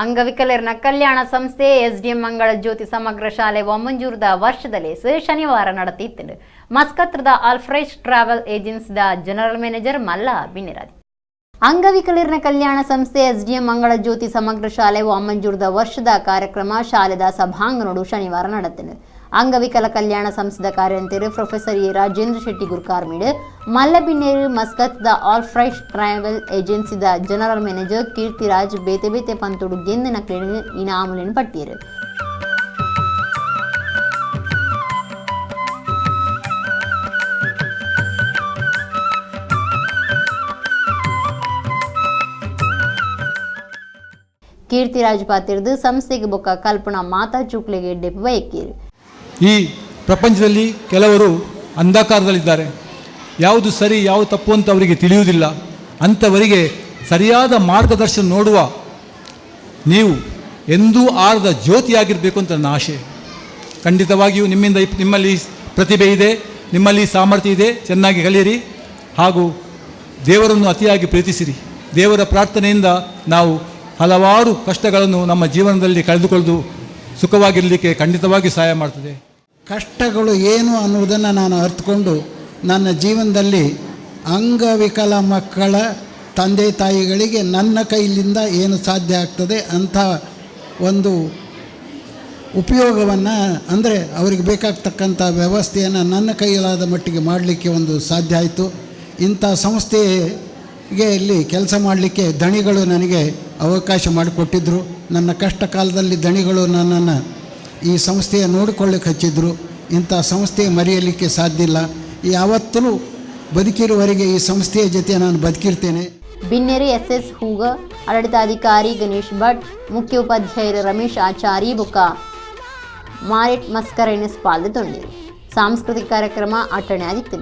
ಅಂಗವಿಕಲರ ಕಲ್ಯಾಣ ಸಂಸ್ಥೆ ಎಸ್ಡಿಎಂ ಮಂಗಳ ಜ್ಯೋತಿ ಸಮಗ್ರ ಶಾಲೆ ಒಮ್ಮಂಜೂರದ ವರ್ಷದಲ್ಲಿ ಶನಿವಾರ ನಡೆದಿತ್ತು. ಮಸ್ಕತ್ರದ ಆಲ್ಫ್ರೆಶ್ ಟ್ರಾವೆಲ್ ಏಜೆನ್ಸಿದ ಜನರಲ್ ಮ್ಯಾನೇಜರ್ ಮಲ್ಲ ಬಿನಿರಾದಿ ಅಂಗವಿಕಲರ ಕಲ್ಯಾಣ ಸಂಸ್ಥೆ ಎಸ್ಡಿಎಂ ಮಂಗಳ ಜ್ಯೋತಿ ಸಮಗ್ರ ಶಾಲೆ ಒಮ್ಮಂಜೂರದ ವರ್ಷದ ಕಾರ್ಯಕ್ರಮ ಶಾಲೆದ ಸಭಾಂಗಣಡು ಶನಿವಾರ ನಡೆದಿದೆ. ಅಂಗವಿಕಲ ಕಲ್ಯಾಣ ಸಂಸ್ಥೆದ ಕಾರ್ಯಂತರು ಪ್ರೊಫೆಸರ್ ಎ ರಾಜೇಂದ್ರ ಶೆಟ್ಟಿ ಗುರ್ಕಾರ್ಮಿಡ್ ಮಲ್ಲಬಿನ್ನೇರು ಮಸ್ಕತ್ದ ಆಲ್ಫ್ರೆಶ್ ಟ್ರಾವೆಲ್ ಏಜೆನ್ಸಿದ ಜನರಲ್ ಮ್ಯಾನೇಜರ್ ಕೀರ್ತಿರಾಜ್ ಬೇತೆ ಬೇತೆ ಪಂತೋಡು ಗೆಂದಿನ ಕ್ರೀಡೆ ಇನಾಮುಲಿನ ಪಟ್ಟಿಯರು. ಕೀರ್ತಿರಾಜ್ ಪಾತಿರ್ದು ಸಂಸ್ಥೆಗೆ ಬೊಕ್ಕ ಕಲ್ಪನಾ ಮಾತಾ ಚುಕ್ಲೆಗೆ ಡೆಪ್ ವೈಕಿರು. ಈ ಪ್ರಪಂಚದಲ್ಲಿ ಕೆಲವರು ಅಂಧಕಾರದಲ್ಲಿದ್ದಾರೆ. ಯಾವುದು ಸರಿ ಯಾವುದು ತಪ್ಪು ಅಂತ ಅವರಿಗೆ ತಿಳಿಯುವುದಿಲ್ಲ. ಅಂಥವರಿಗೆ ಸರಿಯಾದ ಮಾರ್ಗದರ್ಶನ ನೋಡುವ ನೀವು ಎಂದೂ ಆರದ ಜ್ಯೋತಿಯಾಗಿರಬೇಕು ಅಂತ ನನ್ನ ಆಶೆ. ಖಂಡಿತವಾಗಿಯೂ ನಿಮ್ಮಲ್ಲಿ ಪ್ರತಿಭೆ ಇದೆ, ನಿಮ್ಮಲ್ಲಿ ಸಾಮರ್ಥ್ಯ ಇದೆ. ಚೆನ್ನಾಗಿ ಕಲಿಯಿರಿ ಹಾಗೂ ದೇವರನ್ನು ಅತಿಯಾಗಿ ಪ್ರೀತಿಸಿರಿ. ದೇವರ ಪ್ರಾರ್ಥನೆಯಿಂದ ನಾವು ಹಲವಾರು ಕಷ್ಟಗಳನ್ನು ನಮ್ಮ ಜೀವನದಲ್ಲಿ ಕಳೆದುಕೊಳ್ಳಲು ಸುಖವಾಗಿರಲಿಕ್ಕೆ ಖಂಡಿತವಾಗಿ ಸಹಾಯ ಮಾಡ್ತದೆ. ಕಷ್ಟಗಳು ಏನು ಅನ್ನುವುದನ್ನು ನಾನು ಅರ್ಥಕೊಂಡು ನನ್ನ ಜೀವನದಲ್ಲಿ ಅಂಗವಿಕಲ ಮಕ್ಕಳ ತಂದೆ ತಾಯಿಗಳಿಗೆ ನನ್ನ ಕೈಲಿಂದ ಏನು ಸಾಧ್ಯ ಆಗ್ತದೆ ಅಂಥ ಒಂದು ಉಪಯೋಗವನ್ನು, ಅಂದರೆ ಅವರಿಗೆ ಬೇಕಾಗ್ತಕ್ಕಂಥ ವ್ಯವಸ್ಥೆಯನ್ನು ನನ್ನ ಕೈಲಾದ ಮಟ್ಟಿಗೆ ಮಾಡಲಿಕ್ಕೆ ಒಂದು ಸಾಧ್ಯ ಆಯಿತು. ಇಂಥ ಸಂಸ್ಥೆಗೆ ಇಲ್ಲಿ ಕೆಲಸ ಮಾಡಲಿಕ್ಕೆ ದಣಿಗಳು ನನಗೆ ಅವಕಾಶ ಮಾಡಿಕೊಟ್ಟಿದ್ದರು. ನನ್ನ ಕಷ್ಟ ಕಾಲದಲ್ಲಿ ದಣಿಗಳು ನನ್ನನ್ನು ಈ ಸಂಸ್ಥೆಯ ನೋಡಿಕೊಳ್ಳಿಕ್ಕೆ ಹಚ್ಚಿದ್ರು. ಇಂಥ ಸಂಸ್ಥೆ ಮರೆಯಲಿಕ್ಕೆ ಸಾಧ್ಯ ಇಲ್ಲ. ಯಾವತ್ತೂ ಬದುಕಿರುವವರೆಗೆ ಈ ಸಂಸ್ಥೆಯ ಜೊತೆ ನಾನು ಬದುಕಿರ್ತೇನೆ. ಬಿನ್ನೇರಿ ಎಸ್ಎಸ್ ಹೂಗ ಆಡಳಿತಾಧಿಕಾರಿ ಗಣೇಶ್ ಭಟ್, ಮುಖ್ಯ ಉಪಾಧ್ಯಾಯರು ರಮೇಶ್ ಆಚಾರಿ ಬುಕ್ಕ ಮಾರಿಟ್ ಮಸ್ಕರೇನೆಸ್ ಪಾಲ್ಗೊಂಡಿರು. ಸಾಂಸ್ಕೃತಿಕ ಕಾರ್ಯಕ್ರಮ ಅಟಣೆ ಆದಿತ್ತು.